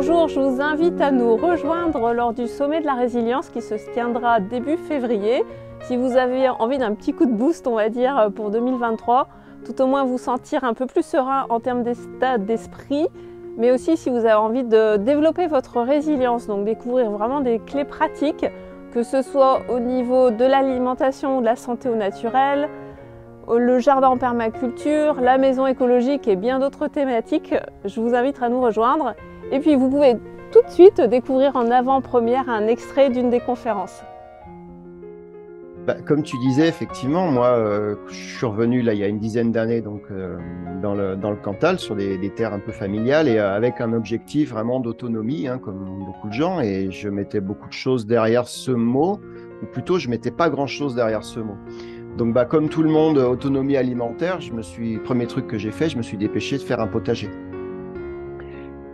Bonjour, je vous invite à nous rejoindre lors du sommet de la résilience qui se tiendra début février. Si vous avez envie d'un petit coup de boost, on va dire, pour 2023, tout au moins vous sentir un peu plus serein en termes d'état d'esprit, mais aussi si vous avez envie de développer votre résilience, donc découvrir vraiment des clés pratiques, que ce soit au niveau de l'alimentation ou de la santé au naturel, le jardin en permaculture, la maison écologique et bien d'autres thématiques, je vous invite à nous rejoindre. Et puis vous pouvez tout de suite découvrir en avant-première un extrait d'une des conférences. Comme tu disais, effectivement, moi, je suis revenu là il y a une dizaine d'années donc dans le Cantal, sur des terres un peu familiales et avec un objectif vraiment d'autonomie, hein, comme beaucoup de gens. Et je mettais beaucoup de choses derrière ce mot, ou plutôt je mettais pas grand-chose derrière ce mot. Donc, comme tout le monde, autonomie alimentaire, premier truc que j'ai fait, je me suis dépêché de faire un potager.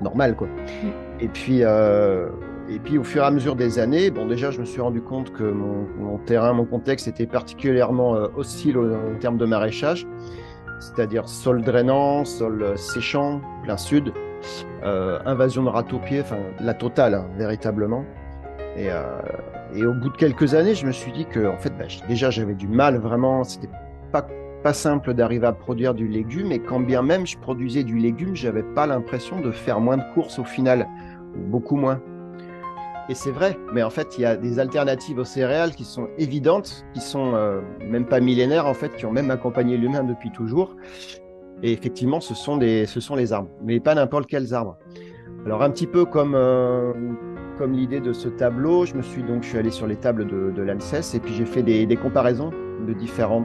Normal, quoi. Et puis au fur et à mesure des années, déjà, je me suis rendu compte que mon terrain, mon contexte était particulièrement hostile en termes de maraîchage, c'est-à-dire sol drainant, sol séchant, plein sud, invasion de rats aux pieds, enfin la totale, hein, véritablement. Et au bout de quelques années, je me suis dit que, en fait, déjà, j'avais du mal, vraiment, c'était pas simple d'arriver à produire du légume, et quand bien même je produisais du légume, j'avais pas l'impression de faire moins de courses au final, ou beaucoup moins. Et c'est vrai, mais en fait, il y a des alternatives aux céréales qui sont évidentes, qui sont même pas millénaires, en fait, qui ont même accompagné l'humain depuis toujours. Et effectivement, ce sont les arbres, mais pas n'importe quels arbres. Alors, un petit peu comme l'idée de ce tableau, je suis allé sur les tables de l'ANSES et puis j'ai fait des comparaisons de différents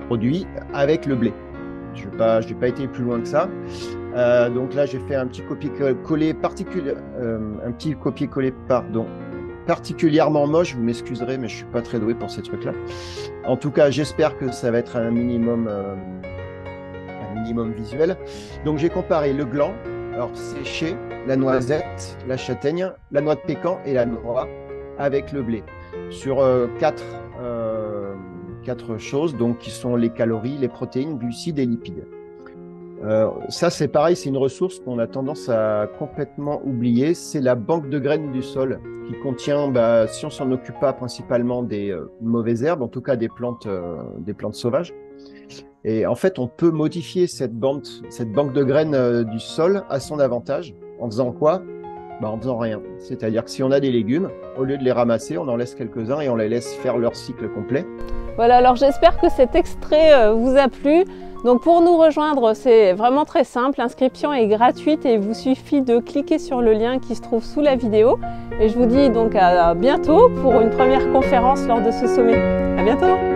produits avec le blé. Je n'ai pas été plus loin que ça. Donc là, j'ai fait un petit copier-coller particulièrement moche. Vous m'excuserez, mais je ne suis pas très doué pour ces trucs-là. En tout cas, j'espère que ça va être un minimum visuel. Donc j'ai comparé le gland, alors séché, la noisette, la châtaigne, la noix de pécan et la noix avec le blé sur quatre choses, donc qui sont les calories, les protéines, glucides et lipides. Ça, c'est pareil, c'est une ressource qu'on a tendance à complètement oublier. C'est la banque de graines du sol qui contient, si on s'en occupe pas, principalement des mauvaises herbes, en tout cas des plantes sauvages. Et en fait, on peut modifier cette banque de graines du sol à son avantage. En faisant quoi? En faisant rien. C'est-à-dire que si on a des légumes, au lieu de les ramasser, on en laisse quelques-uns et on les laisse faire leur cycle complet. Voilà, alors j'espère que cet extrait vous a plu. Donc pour nous rejoindre, c'est vraiment très simple. L'inscription est gratuite et il vous suffit de cliquer sur le lien qui se trouve sous la vidéo. Et je vous dis donc à bientôt pour une première conférence lors de ce sommet. À bientôt!